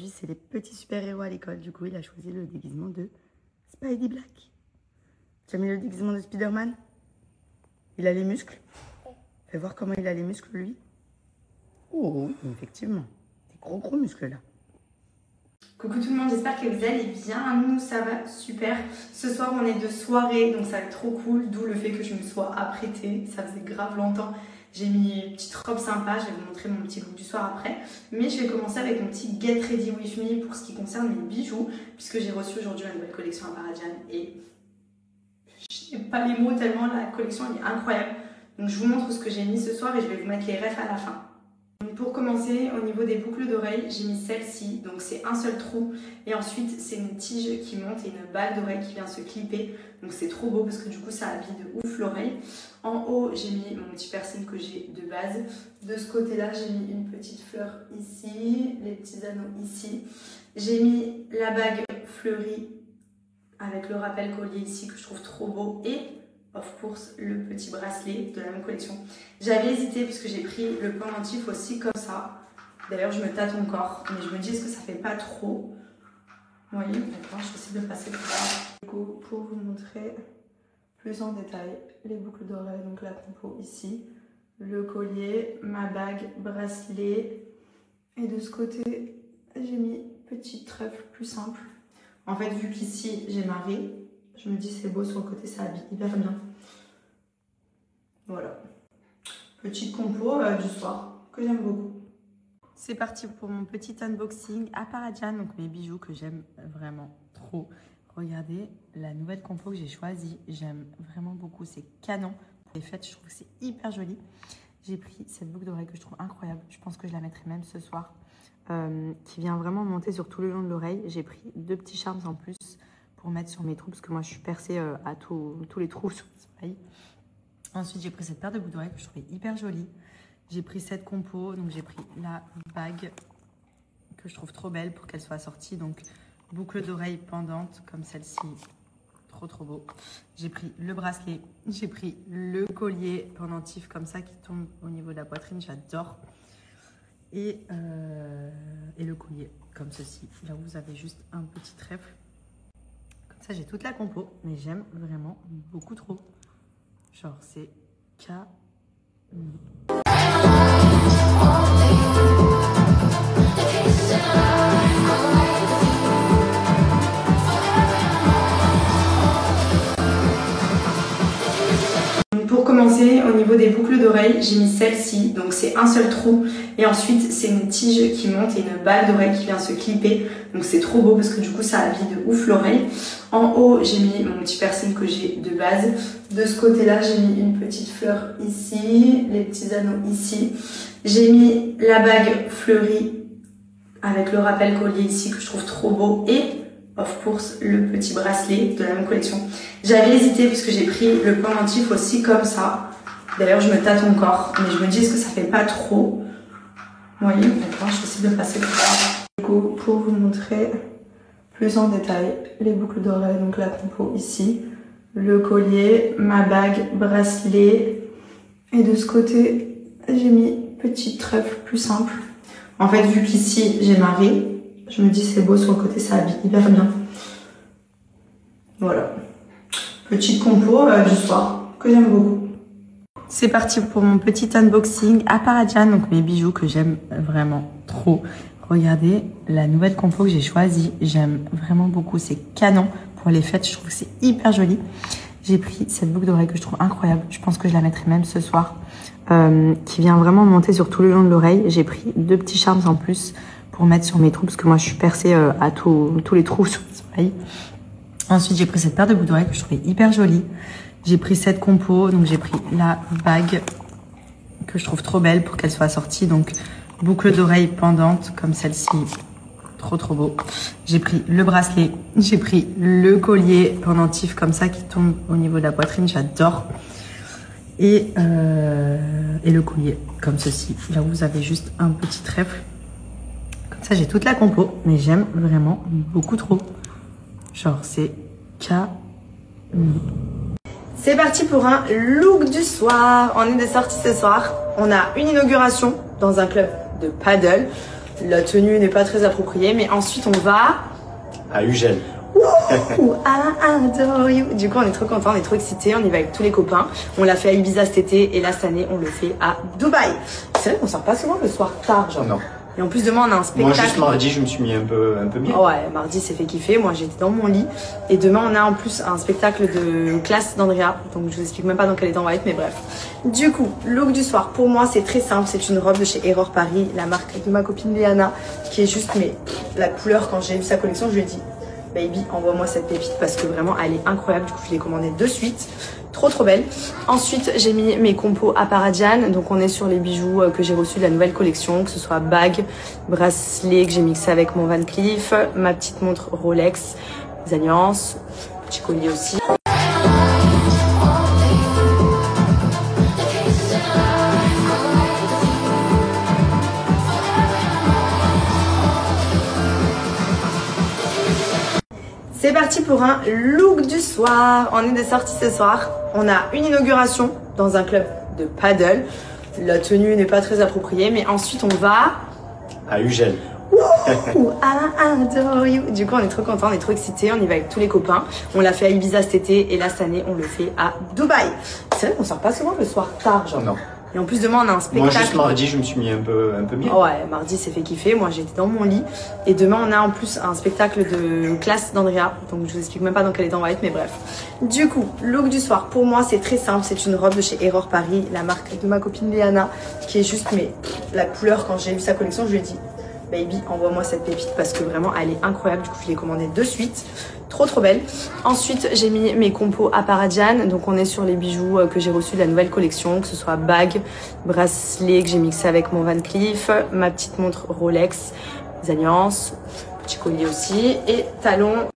aujourd'hui, c'est les petits super-héros à l'école. Du coup, il a choisi le déguisement de Spidey Black. Tu as mis le déguisement de Spider-Man? Il a les muscles? Fais voir comment il a les muscles, lui. Oh, oui, effectivement. Des gros muscles, là. Coucou tout le monde, j'espère que vous allez bien. Nous, ça va super. Ce soir, on est de soirée, donc ça va être trop cool. D'où le fait que je me sois apprêtée. Ça faisait grave longtemps. J'ai mis une petite robe sympa. Je vais vous montrer mon petit look du soir après. Mais je vais commencer avec mon petit Get Ready With Me pour ce qui concerne mes bijoux. Puisque j'ai reçu aujourd'hui la nouvelle collection à Paradian. Et je n'ai pas les mots tellement la collection elle est incroyable. Donc je vous montre ce que j'ai mis ce soir et je vais vous mettre les refs à la fin. Pour commencer, au niveau des boucles d'oreilles, j'ai mis celle-ci, donc c'est un seul trou. Et ensuite, c'est une tige qui monte et une balle d'oreille qui vient se clipper. Donc c'est trop beau parce que du coup, ça habille de ouf l'oreille. En haut, j'ai mis mon petit piercing que j'ai de base. De ce côté-là, j'ai mis une petite fleur ici, les petits anneaux ici. J'ai mis la bague fleurie avec le rappel collier ici que je trouve trop beau. Et of course, le petit bracelet de la même collection. J'avais hésité parce que j'ai pris le pendentif aussi comme ça. D'ailleurs, je me tâte encore, mais je me dis est-ce que ça fait pas trop? Vous voyez, d'accord, je vais essayer de passer tout ça. Du coup, pour vous montrer plus en détail les boucles d'oreilles, donc la compo ici, le collier, ma bague, bracelet. Et de ce côté, j'ai mis petit trèfle plus simple. En fait, vu qu'ici, j'ai marré, je me dis c'est beau sur le côté, ça habille hyper bien. Voilà. Petite compo du soir que j'aime beaucoup. C'est parti pour mon petit unboxing à Paradian. Donc mes bijoux que j'aime vraiment trop. Regardez la nouvelle compo que j'ai choisie. J'aime vraiment beaucoup. C'est canon. Pour les fêtes, je trouve que c'est hyper joli. J'ai pris cette boucle d'oreille que je trouve incroyable. Je pense que je la mettrai même ce soir. Qui vient vraiment monter sur tout le long de l'oreille. J'ai pris 2 petits charmes en plus pour mettre sur mes trous, parce que moi je suis percée à tous les trous sur ce oreille. Ensuite j'ai pris cette paire de boucles d'oreilles que je trouvais hyper jolie. J'ai pris cette compo, donc j'ai pris la bague que je trouve trop belle pour qu'elle soit assortie, donc boucle d'oreille pendante comme celle-ci, trop beau. J'ai pris le bracelet, j'ai pris le collier pendentif comme ça qui tombe au niveau de la poitrine, j'adore. Et le collier comme ceci, là où vous avez juste un petit trèfle. Ça, j'ai toute la compo, mais j'aime vraiment beaucoup trop. Genre, c'est canon. Pour commencer, au niveau des boucles d'oreilles, j'ai mis celle-ci, donc c'est un seul trou. Et ensuite, c'est une tige qui monte et une balle d'oreille qui vient se clipper. Donc c'est trop beau parce que du coup, ça habille de ouf l'oreille. En haut, j'ai mis mon petit piercing que j'ai de base. De ce côté-là, j'ai mis une petite fleur ici, les petits anneaux ici. J'ai mis la bague fleurie avec le rappel collier ici que je trouve trop beau. Et of course, le petit bracelet de la même collection. J'avais hésité parce que j'ai pris le pendentif aussi comme ça. D'ailleurs, je me tâte encore, mais je me dis est-ce que ça fait pas trop? Vous voyez, d'accord, je vais essayer de passer tout ça. Du coup, pour vous montrer plus en détail les boucles d'oreilles, donc la compo ici, le collier, ma bague, bracelet. Et de ce côté, j'ai mis petit trèfle plus simple. En fait, vu qu'ici, j'ai marré, je me dis c'est beau sur le côté, ça habille hyper bien. Voilà. Petite compo du soir que j'aime beaucoup. C'est parti pour mon petit unboxing à Paradian. Donc mes bijoux que j'aime vraiment trop. Regardez la nouvelle compo que j'ai choisie. J'aime vraiment beaucoup. C'est canon. Pour les fêtes, je trouve que c'est hyper joli. J'ai pris cette boucle d'oreille que je trouve incroyable. Je pense que je la mettrai même ce soir. Qui vient vraiment monter sur tout le long de l'oreille. J'ai pris 2 petits charmes en plus pour mettre sur mes trous, parce que moi je suis percée à tous les trous sur ce oreille. Ensuite j'ai pris cette paire de boucles d'oreilles que je trouvais hyper jolie. J'ai pris cette compo, donc j'ai pris la bague que je trouve trop belle pour qu'elle soit assortie, donc boucle d'oreille pendante comme celle-ci, trop beau. J'ai pris le bracelet, j'ai pris le collier pendentif comme ça qui tombe au niveau de la poitrine, j'adore. Et le collier comme ceci, là où vous avez juste un petit trèfle. Ça, j'ai toute la compo, mais j'aime vraiment beaucoup trop. Genre, c'est canon. C'est parti pour un look du soir. On est de sortie ce soir. On a une inauguration dans un club de paddle. La tenue n'est pas très appropriée, mais ensuite on va à Ugel. I adore you. Du coup, on est trop contents, on est trop excités. On y va avec tous les copains. On l'a fait à Ibiza cet été et là, cette année, on le fait à Dubaï. C'est vrai qu'on sort pas souvent le soir tard, genre. Non. Et en plus, demain, on a un spectacle. Moi, juste mardi, je me suis mis un peu bien. Ouais, mardi, c'est fait kiffer. Moi, j'étais dans mon lit. Et demain, on a en plus un spectacle de classe d'Andrea. Donc, je vous explique même pas dans quel état on va être, mais bref. Du coup, look du soir, pour moi, c'est très simple. C'est une robe de chez Error Paris, la marque de ma copine Léana, qui est juste, mais la couleur, quand j'ai vu sa collection, je lui ai dit, baby, envoie-moi cette pépite parce que vraiment, elle est incroyable. Du coup, je l'ai commandée de suite. Trop belle. Ensuite, j'ai mis mes compos à Paradjan. Donc, on est sur les bijoux que j'ai reçus de la nouvelle collection, que ce soit bague, bracelet que j'ai mixé avec mon Van Cleef, ma petite montre Rolex, les alliances, petit collier aussi. C'est parti pour un look du soir. On est de sortie ce soir. On a une inauguration dans un club de paddle. La tenue n'est pas très appropriée, mais ensuite on va à Ugel. I adore you. Du coup, on est trop contents, on est trop excités. On y va avec tous les copains. On l'a fait à Ibiza cet été et là, cette année, on le fait à Dubaï. C'est vrai qu'on sort pas souvent le soir tard, genre. Non. Et en plus, demain, on a un spectacle. Moi, juste mardi, je me suis mis un peu bien. Ouais, mardi, c'est fait kiffer. Moi, j'étais dans mon lit. Et demain, on a en plus un spectacle de classe d'Andrea. Donc, je vous explique même pas dans quel état on va être, mais bref. Du coup, look du soir, pour moi, c'est très simple. C'est une robe de chez Error Paris, la marque de ma copine Léana, qui est juste, mais la couleur, quand j'ai vu sa collection, je lui ai dit, baby, envoie-moi cette pépite parce que vraiment, elle est incroyable. Du coup, je l'ai commandée de suite. Trop belle. Ensuite, j'ai mis mes compos à Paradjan. Donc, on est sur les bijoux que j'ai reçus de la nouvelle collection, que ce soit bague, bracelet que j'ai mixé avec mon Van Cleef, ma petite montre Rolex, les alliances, petit collier aussi et talons.